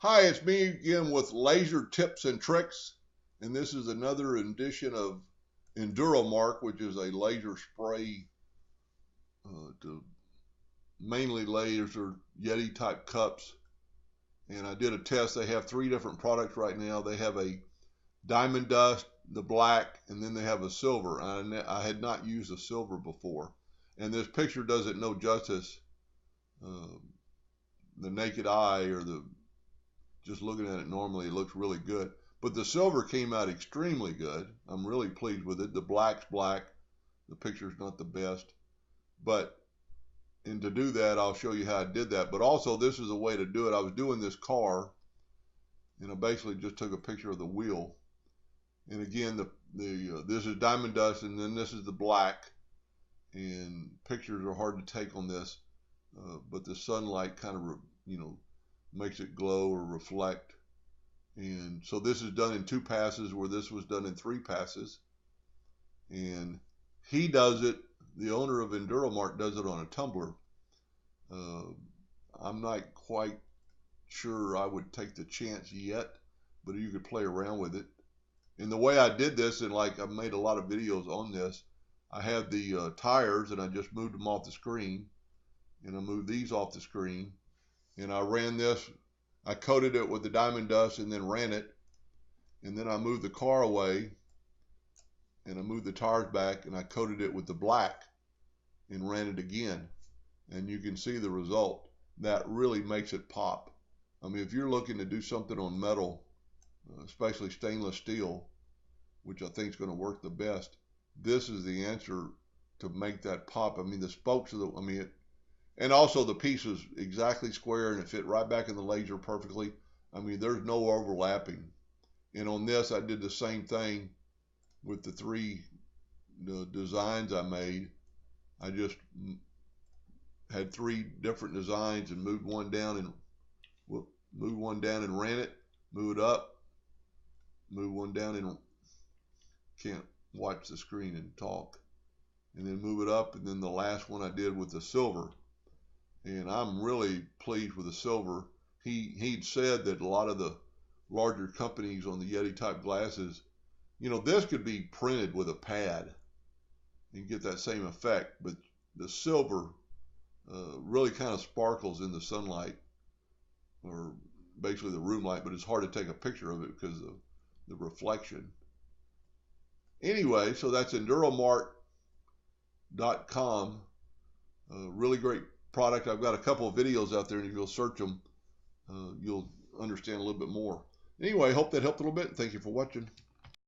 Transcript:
Hi, it's me again with laser tips and tricks, and this is another edition of Enduramark, which is a laser spray to mainly laser Yeti type cups. And I did a test. They have three different products right now. They have a diamond dust, the black, and then they have a silver. I had not used a silver before, and this picture doesn't know justice. Uh, the naked eye or the just looking at it normally, it looks really good. But the silver came out extremely good. I'm really pleased with it. The black's black. The picture's not the best. And to do that, I'll show you how I did that. But also, this is a way to do it. I was doing this car, and I basically just took a picture of the wheel. And again, this is diamond dust, and then this is the black. And pictures are hard to take on this, but the sunlight kind of, makes it glow or reflect. And so this is done in 2 passes, where this was done in 3 passes. And he does it, the owner of Enduramark does it on a tumbler. I'm not quite sure I would take the chance yet, but you could play around with it. And the way I did this, and like I've made a lot of videos on this, I had the tires and I just moved them off the screen. And I moved these off the screen. And I ran this, I coated it with the diamond dust and then ran it. And then I moved the car away and I moved the tires back and I coated it with the black and ran it again. And you can see the result. That really makes it pop. I mean, if you're looking to do something on metal, especially stainless steel, which I think is going to work the best, this is the answer to make that pop. I mean, the spokes of the, and also the piece is exactly square and it fit right back in the laser perfectly. I mean, there's no overlapping. And on this, I did the same thing with the 3 designs I made. I just had 3 different designs and moved one down and ran it, move it up, move one down and can't watch the screen and talk, and then move it up, and then the last one I did with the silver. And I'm really pleased with the silver. He'd said that a lot of the larger companies on the Yeti type glasses, this could be printed with a pad and get that same effect, but the silver really kind of sparkles in the sunlight, or basically the room light, but it's hard to take a picture of it because of the reflection. Anyway, so that's Enduramark.com. Really great product. I've got a couple of videos out there, and if you'll search them, you'll understand a little bit more. Anyway, hope that helped a little bit. Thank you for watching.